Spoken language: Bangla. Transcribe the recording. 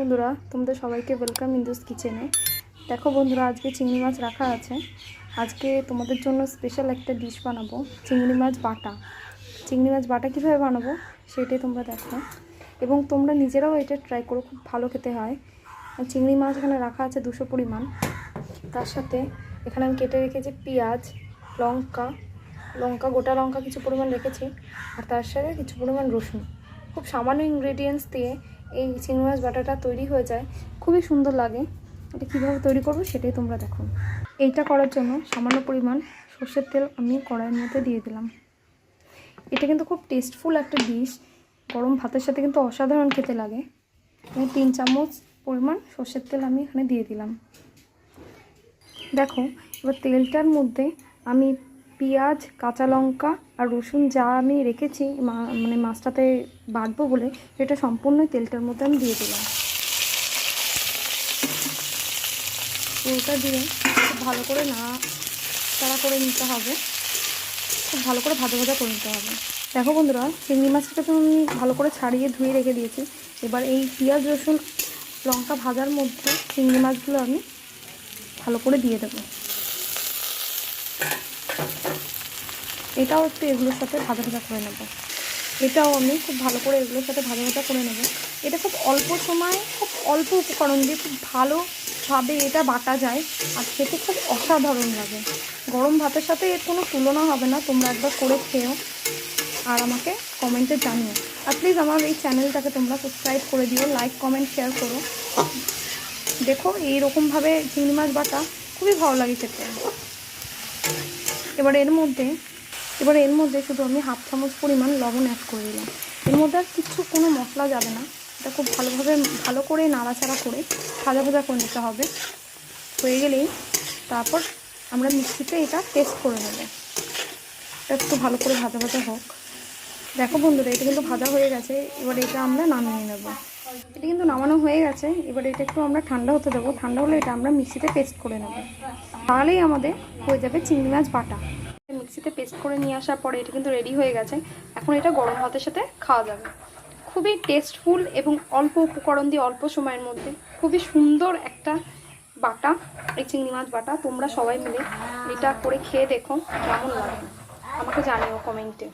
বন্ধুরা, তোমাদের সবাইকে ওয়েলকাম ইন্দুস কিচেনে। দেখো বন্ধুরা, আজকে চিংড়ি মাছ রাখা আছে। আজকে তোমাদের জন্য স্পেশাল একটা ডিশ বানাবো, চিংড়ি মাছ বাটা। চিংড়ি মাছ বাটা কীভাবে বানাবো সেটাই তোমরা দেখো, এবং তোমরা নিজেরাও এটা ট্রাই করো, খুব ভালো খেতে হয়। চিংড়ি মাছ এখানে রাখা আছে 200 পরিমাণ। তার সাথে এখানে আমি কেটে রেখেছি পেঁয়াজ, লঙ্কা গোটা লঙ্কা কিছু পরিমাণ রেখেছি, আর তার সাথে কিছু পরিমাণ রসুন। খুব সামান্য ইনগ্রেডিয়েন্টস দিয়ে এই চিংড়ি মাছ বাটাটা তৈরি হয়ে যায়, খুবই সুন্দর লাগে। এটা কীভাবে তৈরি করবো সেটাই তোমরা দেখো। এইটা করার জন্য সামান্য পরিমাণ সর্ষের তেল আমি কড়াইয়ের মধ্যে দিয়ে দিলাম। এটা কিন্তু খুব টেস্টফুল একটা ডিশ, গরম ভাতের সাথে কিন্তু অসাধারণ খেতে লাগে। 3 চামচ পরিমাণ সর্ষের তেল আমি এখানে দিয়ে দিলাম। দেখো, এবার তেলটার মধ্যে আমি পেঁয়াজ, কাঁচা লঙ্কা আর রসুন যা আমি রেখেছি মানে মাছটাতে বাটবো বলে, সেটা সম্পূর্ণ তেলটার মধ্যে আমি দিয়ে দিলাম। তেলটা দিয়ে খুব ভালো করে নাড়াচাড়া করে নিতে হবে, খুব ভালো করে ভাজা ভাজা করে নিতে হবে। দেখো বন্ধুরা, চিংড়ি মাছটাকে তো আমি ভালো করে ছাড়িয়ে ধুয়ে রেখে দিয়েছি। এবার এই পেঁয়াজ, রসুন, লঙ্কা ভাজার মধ্যে চিংড়ি মাছগুলো আমি ভালো করে দিয়ে দেবো। এটাও একটু এগুলোর সাথে ভাজা ভাজা করে নেব। এটাও আমি খুব ভালো করে এগুলোর সাথে ভাজা ভাজা করে নেব। এটা খুব অল্প সময়, খুব অল্প উপকরণ দিয়ে খুব ভালোভাবে এটা বাটা যায়, আর খেতে খুব অসাধারণ লাগে। গরম ভাতের সাথে এর কোনো তুলনা হবে না। তোমরা একবার করে খেও আর আমাকে কমেন্টে জানিও। আর প্লিজ আমার এই চ্যানেলটাকে তোমরা সাবস্ক্রাইব করে দিও, লাইক, কমেন্ট, শেয়ার করো। দেখো, এইরকমভাবে চিংড়ি মাছ বাটা খুবই ভালো লাগে খেতে। এবার এর মধ্যে শুধু আমি 1/2 চামচ পরিমাণ লবণ অ্যাড করে দিলাম। এর মধ্যে আর কোনো মশলা যাবে না। এটা খুব ভালো করে নাড়াচাড়া করে ভাজা ভাজা করে নিতে হবে। হয়ে গেলেই তারপর আমরা মিক্সিতে এটা পেস্ট করে নেব। এটা একটু ভালো করে ভাজা ভাজা হোক। দেখো বন্ধুরা, এটা কিন্তু ভাজা হয়ে গেছে। এবার এটা আমরা নামিয়ে নেব। এটা কিন্তু নামানো হয়ে গেছে। এবার এটা একটু আমরা ঠান্ডা হতে দেবো। ঠান্ডা হলে এটা আমরা মিক্সিতে পেস্ট করে নেব। তাহলেই আমাদের হয়ে যাবে চিংড়ি মাছ বাটা। মিক্সিতে পেস্ট করে নিয়ে আসার পরে এটা কিন্তু রেডি হয়ে গেছে। এখন এটা গরম ভাতের সাথে খাওয়া যাবে। খুবই টেস্টফুল এবং অল্প উপকরণ দিয়ে অল্প সময়ের মধ্যে খুবই সুন্দর একটা বাটা, এই চিংড়ি মাছ বাটা। তোমরা সবাই মিলে এটা করে খেয়ে দেখো কেমন লাগে, আমাকে জানিও কমেন্টে।